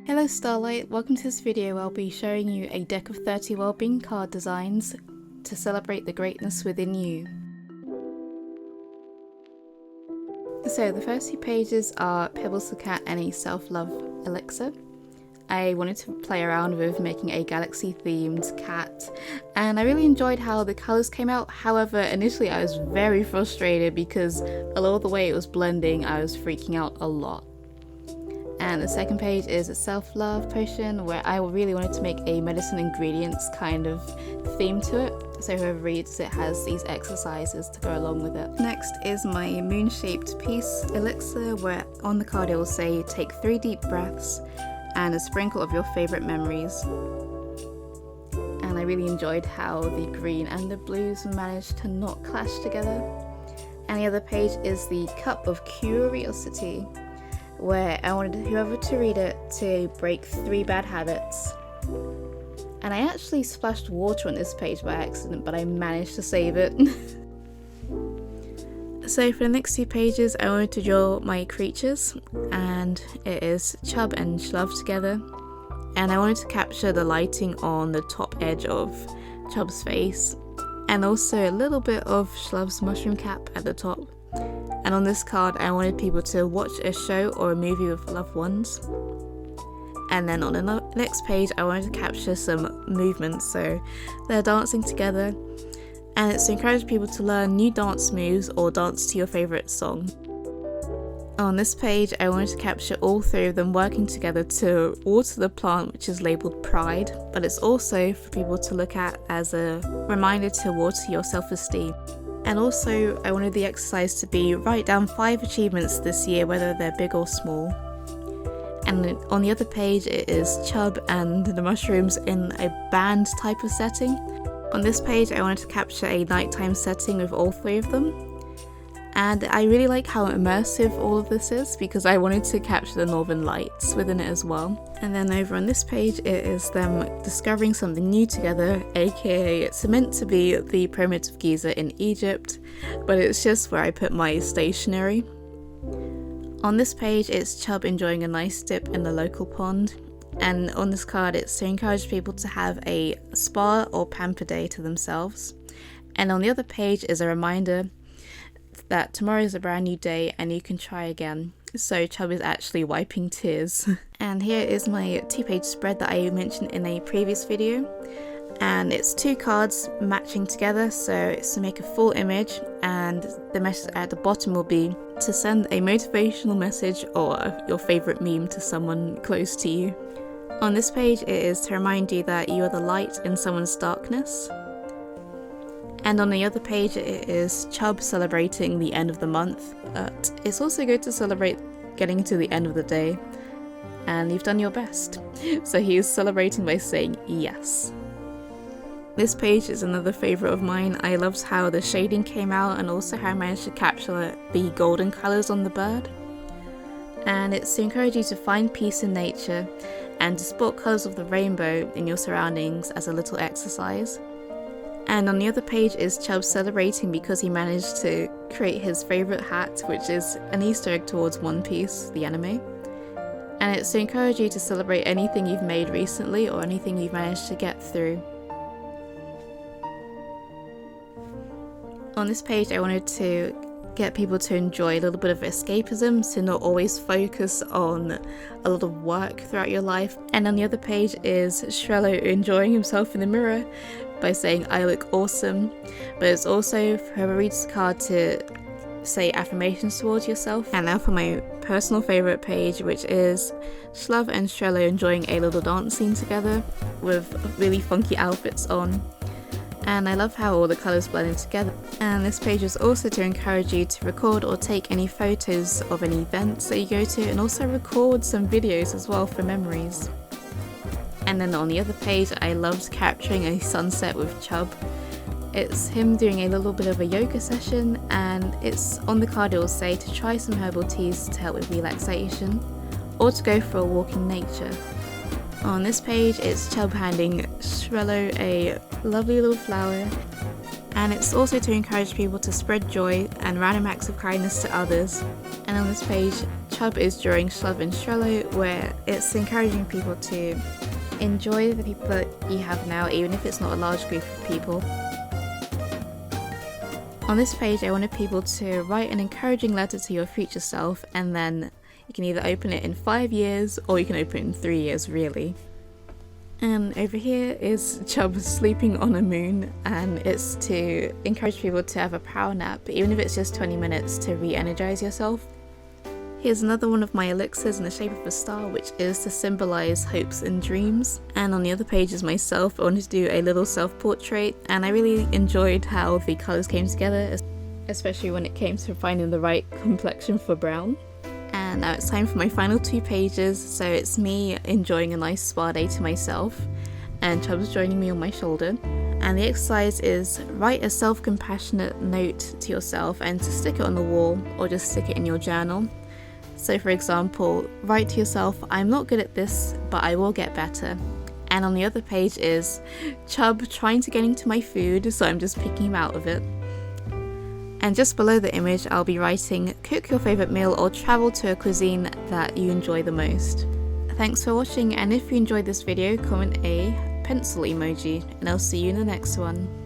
Hello Starlight, welcome to this video where I'll be showing you a deck of 30 wellbeing card designs to celebrate the greatness within you. So the first few pages are Pebbles the Cat and a self-love elixir. I wanted to play around with making a galaxy themed cat and I really enjoyed how the colours came out. However, initially I was very frustrated because a lot of the way it was blending I was freaking out a lot. And the second page is a self-love potion where I really wanted to make a medicine ingredients kind of theme to it. So whoever reads it has these exercises to go along with it. Next is my moon-shaped peace elixir where on the card it will say take 3 deep breaths and a sprinkle of your favourite memories. And I really enjoyed how the green and the blues managed to not clash together. And the other page is the cup of curiosity, where I wanted whoever to read it to break 3 bad habits. And I actually splashed water on this page by accident, but I managed to save it. So for the next few pages I wanted to draw my creatures, and it is Chub and Shlove together. And I wanted to capture the lighting on the top edge of Chub's face, and also a little bit of Shlove's mushroom cap at the top. And on this card I wanted people to watch a show or a movie with loved ones. And then on the next page I wanted to capture some movement, so they're dancing together. And it's to encourage people to learn new dance moves or dance to your favourite song. On this page I wanted to capture all 3 of them working together to water the plant, which is labelled Pride, but it's also for people to look at as a reminder to water your self-esteem. And also I wanted the exercise to be write down 5 achievements this year, whether they're big or small. And on the other page it is Chub and the mushrooms in a band type of setting. On this page I wanted to capture a nighttime setting with all 3 of them. And I really like how immersive all of this is because I wanted to capture the northern lights within it as well. And then over on this page it is them discovering something new together, aka it's meant to be the pyramids of Giza in Egypt, but it's just where I put my stationery. On this page it's Chub enjoying a nice dip in the local pond, and on this card it's to encourage people to have a spa or pamper day to themselves. And on the other page is a reminder that tomorrow is a brand new day and you can try again. So Chub is actually wiping tears. And here is my 2-page spread that I mentioned in a previous video. And it's 2 cards matching together, so it's to make a full image, and the message at the bottom will be to send a motivational message or your favourite meme to someone close to you. On this page it is to remind you that you are the light in someone's darkness. And on the other page it is Chub celebrating the end of the month, but it's also good to celebrate getting to the end of the day, and you've done your best. So he is celebrating by saying yes. This page is another favourite of mine. I loved how the shading came out and also how I managed to capture the golden colours on the bird. And it's to encourage you to find peace in nature and to spot colours of the rainbow in your surroundings as a little exercise. And on the other page is Chub celebrating because he managed to create his favourite hat, which is an Easter egg towards One Piece, the anime. And it's to encourage you to celebrate anything you've made recently or anything you've managed to get through. On this page I wanted to get people to enjoy a little bit of escapism, to not always focus on a lot of work throughout your life. And on the other page is Shrello enjoying himself in the mirror by saying I look awesome, but it's also for whoever reads the card to say affirmations towards yourself. And now for my personal favourite page, which is Shlove and Shrello enjoying a little dance scene together with really funky outfits on. And I love how all the colours blended together. And this page is also to encourage you to record or take any photos of any events that you go to, and also record some videos as well for memories. And then on the other page I loved capturing a sunset with Chub. It's him doing a little bit of a yoga session, and it's on the card it will say to try some herbal teas to help with relaxation, or to go for a walk in nature. On this page it's Chub handing Shrello a lovely little flower, and it's also to encourage people to spread joy and random acts of kindness to others. And on this page Chub is drawing Shlub and Shrello, where it's encouraging people to enjoy the people that you have now, even if it's not a large group of people. On this page I wanted people to write an encouraging letter to your future self, and then you can either open it in 5 years or you can open it in 3 years really. And over here is Chub sleeping on a moon, and it's to encourage people to have a power nap, even if it's just 20 minutes to re-energize yourself. Here's another one of my elixirs in the shape of a star, which is to symbolize hopes and dreams. And on the other page is myself. I wanted to do a little self-portrait, and I really enjoyed how the colours came together, especially when it came to finding the right complexion for brown. And now it's time for my final 2 pages, so it's me enjoying a nice spa day to myself, and Chub's joining me on my shoulder. And the exercise is write a self-compassionate note to yourself and to stick it on the wall or just stick it in your journal. So for example, write to yourself, I'm not good at this, but I will get better. And on the other page is Chub trying to get into my food, so I'm just picking him out of it. And just below the image I'll be writing, cook your favourite meal or travel to a cuisine that you enjoy the most. Thanks for watching, and if you enjoyed this video, comment a pencil emoji, and I'll see you in the next one.